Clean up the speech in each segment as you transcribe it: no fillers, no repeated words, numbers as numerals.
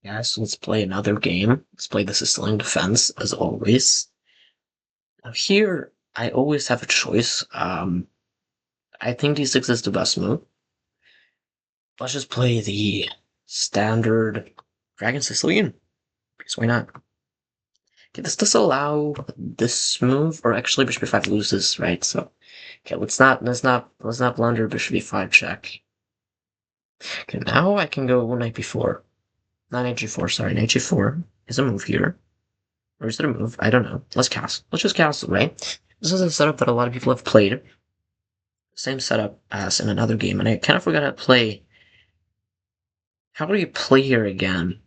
Yes, let's play another game. Let's play the Sicilian defense, as always. Now here, I always have a choice. I think d6 is the best move. Let's just play the standard Dragon Sicilian, because why not? Okay, this does allow this move, or actually Bishop b5 loses, right? So, okay, let's not blunder Bishop b5 check. Okay, now I can go knight b4. Not knight g4, sorry, knight g4 is a move here. Or is it a move? I don't know. Let's castle. Let's just castle, right? This is a setup that a lot of people have played. Same setup as in another game, and I kind of forgot how to play. How do you play here again?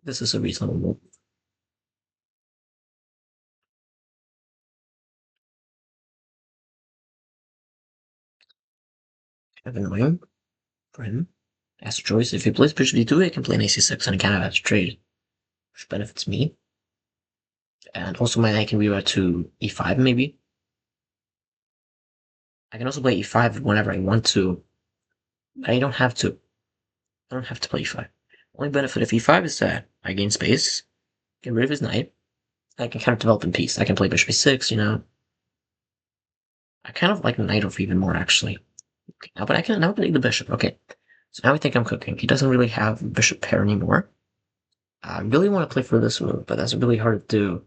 This is a reasonable move. Kind of annoying for him. As a choice, if he plays bishop d2, he can play knight c6 and he kind of has to trade, which benefits me. And also my knight can reroute to e5 maybe. I can also play e5 whenever I want to, but I don't have to. I don't have to play e5. Only benefit of e5 is that I gain space, get rid of his knight. I can kind of develop in peace. I can play bishop e6, you know. I kind of like the knight over even more, actually. Okay, now, but I can need the bishop. Okay, so now I think I'm cooking. He doesn't really have bishop pair anymore. I really want to play for this move, but that's really hard to do.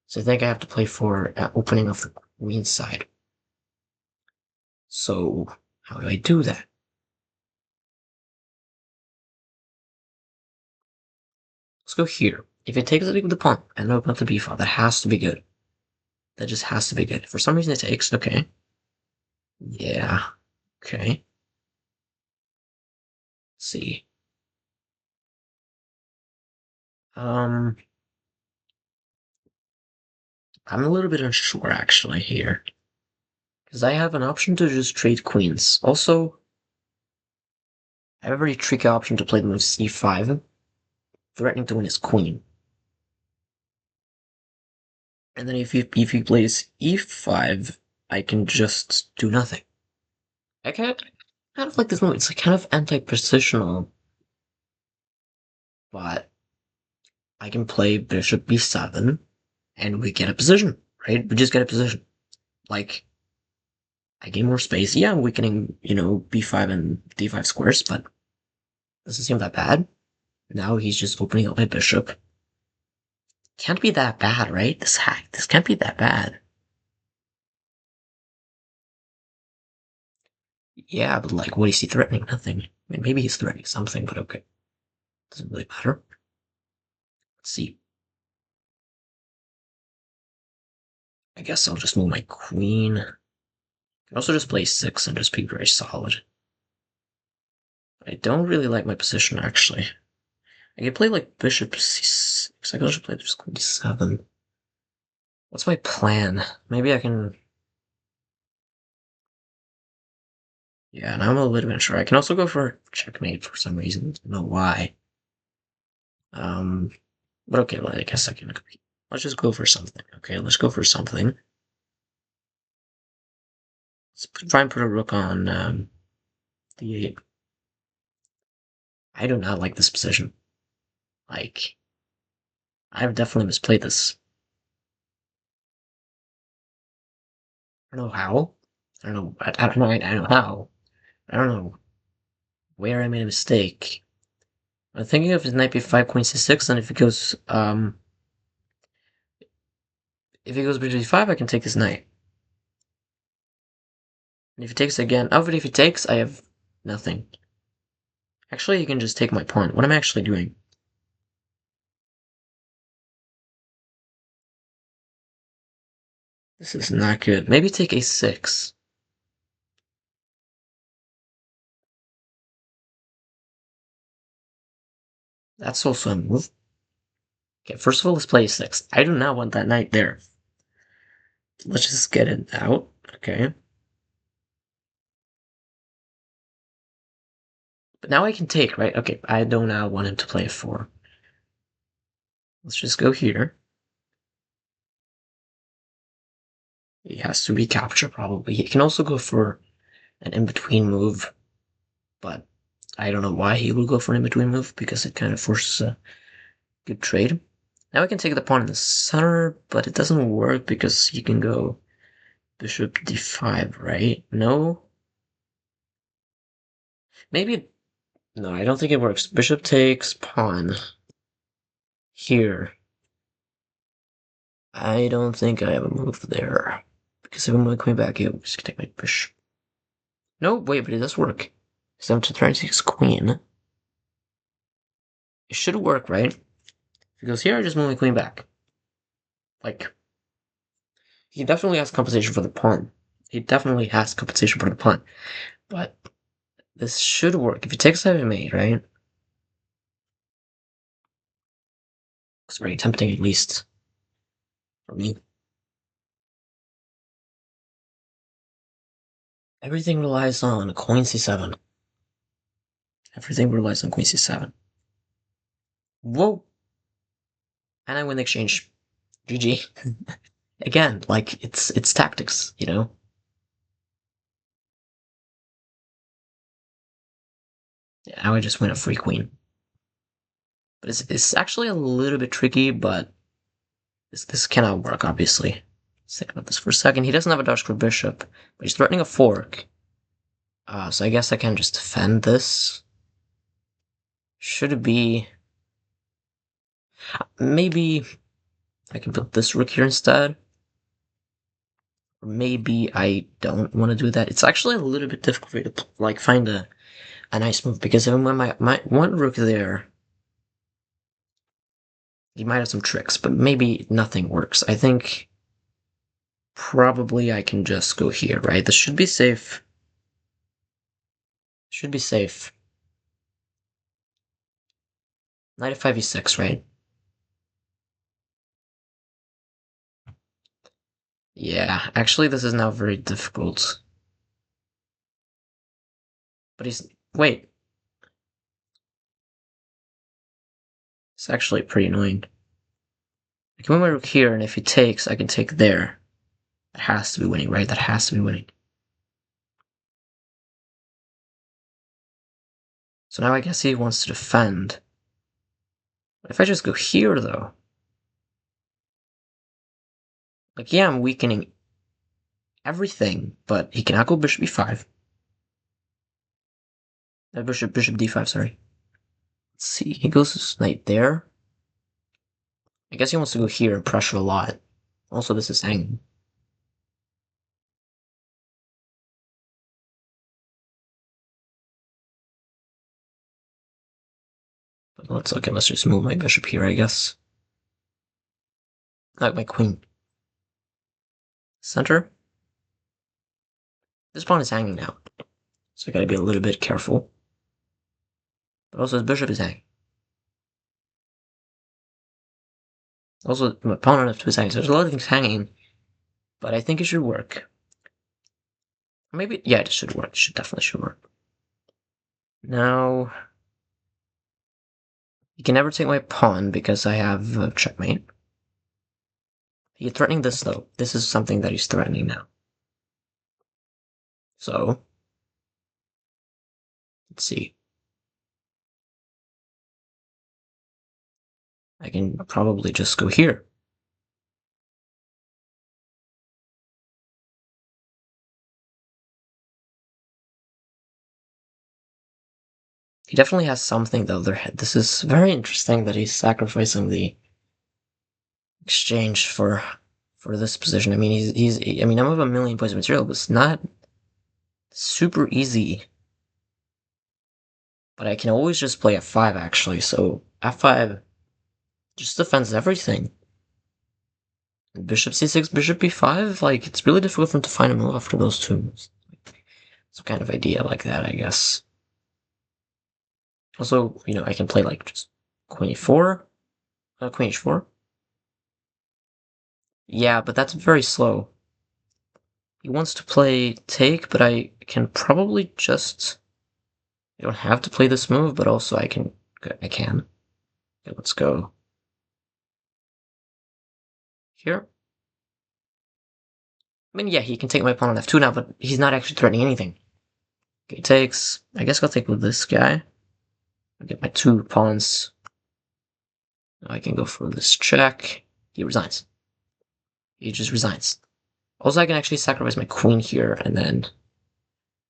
So I think I have to play for opening of the queen side. So how do I do that? Let's go here. If it takes, I take with the pawn and open up the b file. That has to be good. That just has to be good. For some reason it takes. Okay. Yeah. Okay. Let's see. I'm a little bit unsure actually here. Because I have an option to just trade queens. Also, I have a very tricky option to play the move c5, threatening to win his queen. And then if he plays e5, I can just do nothing. I kind of like this move. It's like kind of anti-positional, but I can play bishop b7, and we get a position, right? We just get a position. Like, I gain more space. Yeah, I'm weakening, b5 and d5 squares, but doesn't seem that bad. Now he's just opening up my bishop. Can't be that bad, right? This can't be that bad. Yeah, but like, what is he threatening? Nothing. I mean, maybe he's threatening something, but okay. Doesn't really matter. Let's see. I guess I'll just move my queen. I can also just play 6 and just be very solid. I don't really like my position, actually. I can play like bishop c6. I can also play just queen d7. What's my plan? Maybe I can... Yeah, now I'm a little bit unsure. I can also go for checkmate for some reason. I don't know why. But okay, well, I guess I can compete. Let's just go for something. Okay, let's go for something. Let's try and put a rook on d8. I do not like this position. Like, I've definitely misplayed this. I don't know how. I don't know. I don't know. I don't know how. I don't know where I made a mistake. I'm thinking of his knight b5, queen c6, and if he goes bishop d5, I can take his knight. And if he takes again, oh, but if he takes, I have nothing. Actually, he can just take my pawn. What am I actually doing? This is not good. Maybe take a6. That's also a move. Okay, first of all, let's play a6. I do not want that knight there. Let's just get it out. Okay. But now I can take, right? Okay, I don't now want him to play a 4. Let's just go here. He has to recapture, probably. He can also go for an in-between move, but I don't know why he would go for an in-between move, because it kind of forces a good trade. Now I can take the pawn in the center, but it doesn't work because he can go bishop d5, right? No? Maybe... No, I don't think it works. Bishop takes pawn here. I don't think I have a move there. Because if I'm coming back, I'm just gonna take my bishop. No, wait, but it does work. Because I'm trying to take his queen. It should work, right? If he goes here, I just move my queen back. Like, he definitely has compensation for the pawn. He definitely has compensation for the pawn. But this should work. If he takes 7 right? It's very tempting, at least for me. Everything relies on queen c7. Everything relies on queen c7. Whoa! And I win the exchange. GG. Again, like, it's tactics, you know? Yeah, now I just win a free queen. But it's actually a little bit tricky, but this cannot work, obviously. Let's think about this for a second. He doesn't have a Dutch square bishop, but he's threatening a fork. So I guess I can just defend this. Should it be... Maybe I can put this rook here instead. Or maybe I don't want to do that. It's actually a little bit difficult for you to like find a nice move, because even when my one rook there, you might have some tricks, but maybe nothing works. I think probably I can just go here, right? This should be safe. Should be safe. Knight of 5e6, right? Yeah, actually this is now very difficult. But he's... Wait. It's actually pretty annoying. I can move my rook here, and if he takes, I can take there. That has to be winning, right? That has to be winning. So now I guess he wants to defend. If I just go here, though... Like, yeah, I'm weakening everything, but he cannot go bishop e5. Bishop d5, sorry. Let's see, he goes knight there. I guess he wants to go here and pressure a lot. Also, this is hanging. But let's just move my bishop here, I guess. Like my queen. Center. This pawn is hanging now, so I gotta be a little bit careful. But also his bishop is hanging. Also, my pawn on f2 is hanging, so there's a lot of things hanging. But I think it should work. Maybe, yeah, it should work. It definitely work. Now, you can never take my pawn because I have checkmate. He's threatening this, though. This is something that he's threatening now. So, let's see. I can probably just go here. He definitely has something, though. This is very interesting that he's sacrificing the exchange for this position. I mean, I mean, I'm of a million points of material, but it's not super easy. But I can always just play f5, actually. So f5 just defends everything. Bishop c6, bishop b5, like, it's really difficult for him to find a move after those two moves. Some kind of idea like that, I guess. Also, you know, I can play, like, just queen e4, queen h4. Yeah, but that's very slow. He wants to play take, but I can probably just... I don't have to play this move, but also I can. Okay, let's go here. I mean, yeah, he can take my pawn on f2 now, but he's not actually threatening anything. Okay, takes. I guess I'll take with this guy. I'll get my 2 pawns. I can go for this check. He resigns. He just resigns. Also, I can actually sacrifice my queen here, and then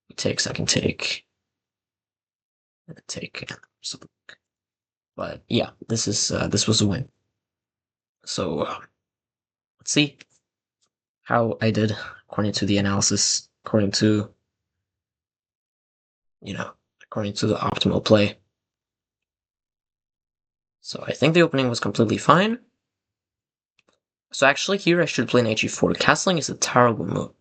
he takes. I can take. Take. So, but yeah, this was a win. So let's see how I did according to the analysis, according to according to the optimal play. So I think the opening was completely fine. So actually here I should play an HE4. Castling is a terrible move.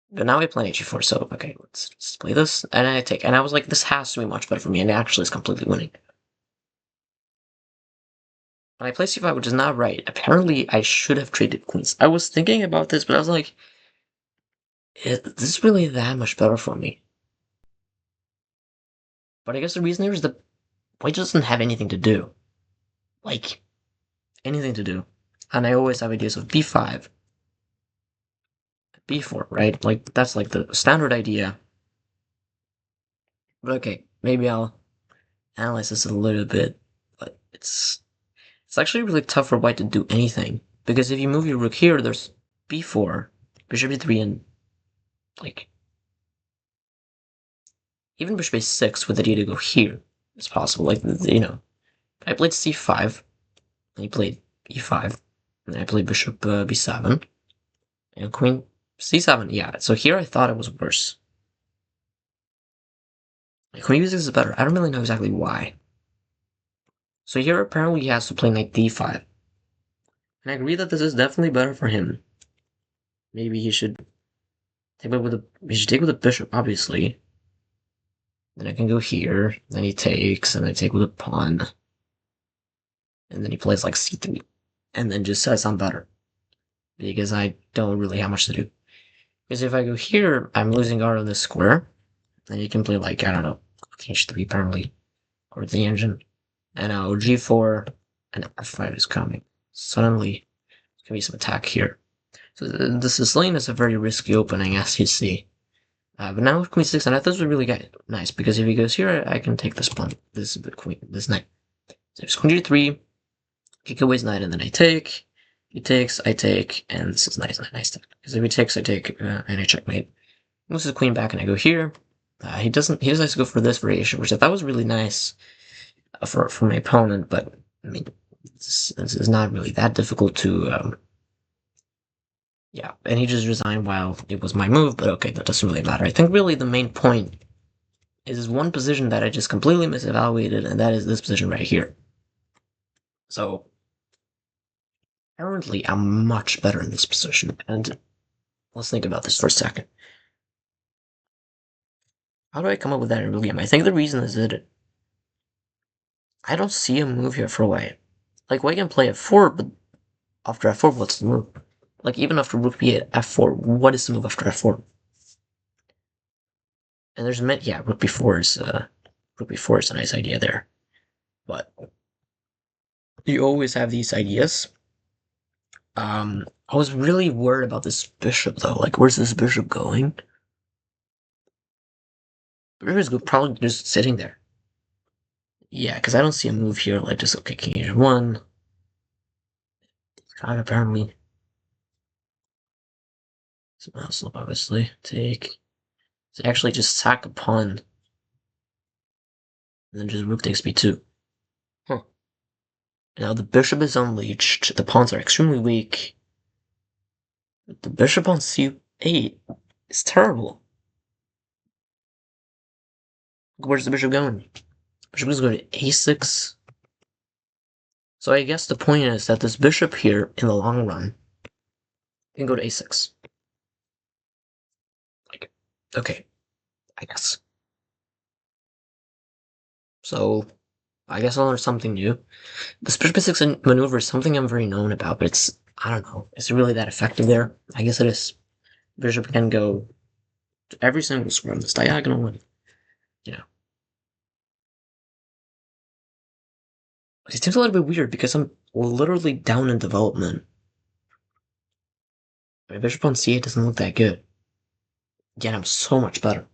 But now I play an HE4, so okay, let's play this. And I take, and I was like, this has to be much better for me, and it actually is completely winning. And I play C5, which is not right. Apparently I should have traded queens. I was thinking about this, but I was like, is this really that much better for me? But I guess the reason here is that white doesn't have anything to do. Like, anything to do. And I always have ideas of b5, b4, right? Like, that's like the standard idea. But okay, maybe I'll analyze this a little bit. But it's actually really tough for white to do anything. Because if you move your rook here, there's b4, bishop e3, and, like, even bishop a6 with the idea to go here is possible. Like, I played c5, and he played e5, and then I played bishop b7, and queen c7, yeah. So here I thought it was worse. Queen b6 is better. I don't really know exactly why. So here apparently he has to play knight d5. And I agree that this is definitely better for him. Maybe he should take with the bishop, obviously. Then I can go here, then he takes, and I take with a pawn. And then he plays like c3. And then just says I'm better. Because I don't really have much to do. Because if I go here, I'm losing guard on this square. Then you can play like, I don't know, h3 apparently. Or the engine. And now g4 and f5 is coming. Suddenly, there's gonna be some attack here. So the Sicilian is a very risky opening, as you see. But now with queen 6, and I thought this was really nice, because if he goes here, I can take this pawn, this queen, this knight. So there's queen g3, kick away his knight, and then I take. He takes, I take, and this is nice take. Because if he takes, I take, and I checkmate. Moves the queen back, and I go here. He decides to go for this variation, which I thought was really nice for my opponent, but I mean, this is not really that difficult to. Yeah, and he just resigned while it was my move, but okay, that doesn't really matter. I think really the main point is one position that I just completely misevaluated, and that is this position right here. So, apparently I'm much better in this position, and let's think about this for a second. How do I come up with that in real game? I think the reason is that I don't see a move here for white. Like, white can play f4, but after f4, what's the move? Like, even after rook b8, f4, what is the move after f4? And there's yeah, rook b4 is a nice idea there. But you always have these ideas. I was really worried about this bishop though. Like, where's this bishop going? Bishop is probably just sitting there. Yeah, because I don't see a move here. Like, just okay, king h1. God, apparently. Some mouse slip, obviously. Take. So actually just sack a pawn. And then just rook takes b2. Huh. Now the bishop is unleashed. The pawns are extremely weak. The bishop on c8 is terrible. Where's the bishop going? Bishop is going to a6. So I guess the point is that this bishop here, in the long run, can go to a6. Like, okay, I guess. So, I guess I'll learn something new. This bishop a6 maneuver is something I'm very known about, but it's, I don't know, is it really that effective there? I guess it is. Bishop can go to every single square on this diagonal, and, you know. But it seems a little bit weird because I'm literally down in development. My bishop on c8 doesn't look that good. Again, I'm so much better.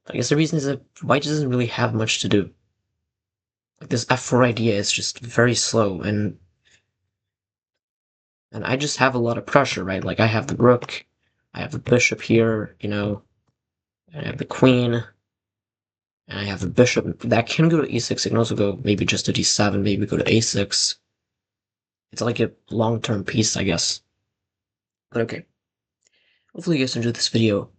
I guess the reason is that white doesn't really have much to do. Like this f4 idea is just very slow, and I just have a lot of pressure, right? Like I have the rook, I have the bishop here, and I have the queen, and I have the bishop. That can go to e6, it can also go maybe just to d7, maybe go to a6. It's like a long-term piece, I guess. But okay. Hopefully you guys enjoyed this video.